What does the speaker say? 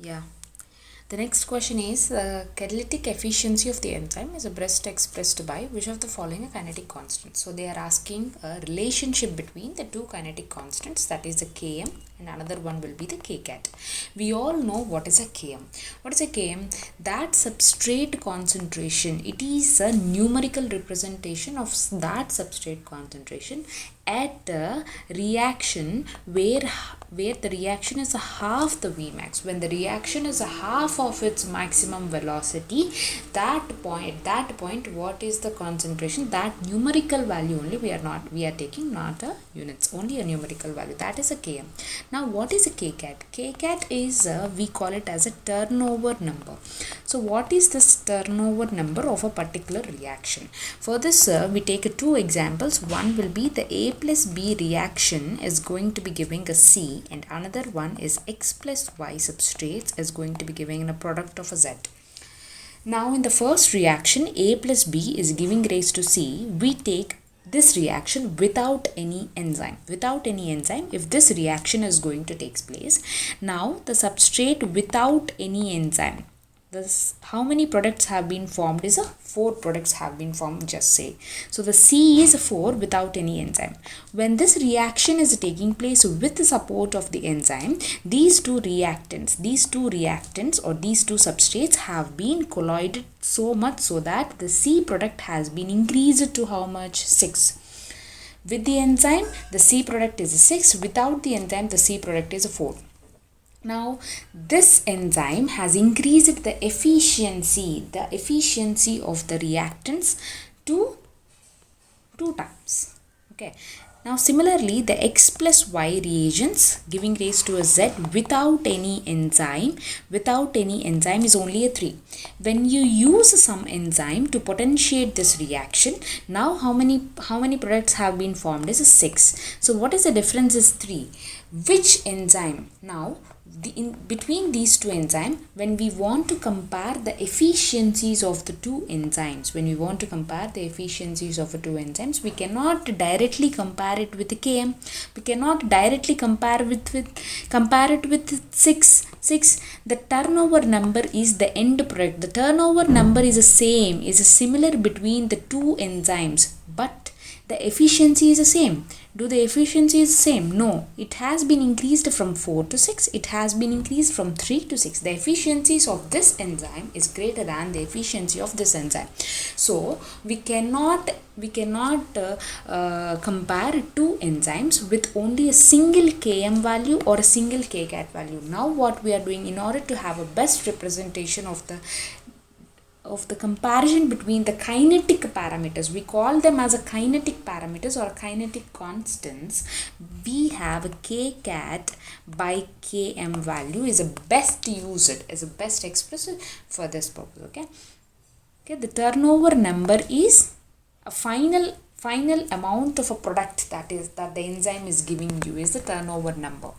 Yeah. The next question is catalytic efficiency of the enzyme is best expressed by which of the following kinetic constants. So they are asking a relationship between the two kinetic constants, that is the Km and another one will be the Kcat. We all know what is a Km. What is a Km? That substrate concentration. It is a numerical representation of that substrate concentration at a reaction where the reaction is a half the Vmax. When the reaction is a half of its maximum velocity, that point what is the concentration? That numerical value only we are taking, not a units, only a numerical value, that is a Km. Now what is a Kcat? Kcat is we call it as a turnover number. So what is this turnover number of a particular reaction? For this we take two examples. One will be the A plus B reaction is going to be giving a C, and another one is X plus Y substrates is going to be giving a product of a Z. Now in the first reaction, A plus B is giving rise to C. We take this reaction without any enzyme. Without any enzyme, if this reaction is going to take place, now the substrate without any enzyme, this how many products have been formed is a 4 products have been formed, just say. So the C is 4 without any enzyme. When this reaction is taking place with the support of the enzyme, these two reactants or these two substrates have been colloided so much so that the C product has been increased to how much? 6. With the enzyme, the C product is 6. Without the enzyme, the C product is 4. Now this enzyme has increased the efficiency of the reactants to 2 times. Okay. Now similarly, the X plus Y reagents giving rise to a Z without any enzyme is only a 3. When you use some enzyme to potentiate this reaction, now how many products have been formed is a 6. So what is the difference is 3. Which enzyme? Now between these two enzymes, when we want to compare the efficiencies of the two enzymes, we cannot directly compare it with the Km. We cannot directly compare it with 6. The turnover number is the end product. The turnover number is the same, is similar between the two enzymes, but the efficiency is the same. Do the efficiency is the same? No. It has been increased from 4 to 6. It has been increased from 3 to 6. The efficiencies of this enzyme is greater than the efficiency of this enzyme. So we cannot compare two enzymes with only a single Km value or a single Kcat value. Now what we are doing, in order to have a best representation of the comparison between the kinetic parameters, we call them as a kinetic parameters or kinetic constants. We have a Kcat by Km value is a best used, is a best expressed for this purpose. Okay, the turnover number is a final amount of a product that the enzyme is giving you is the turnover number.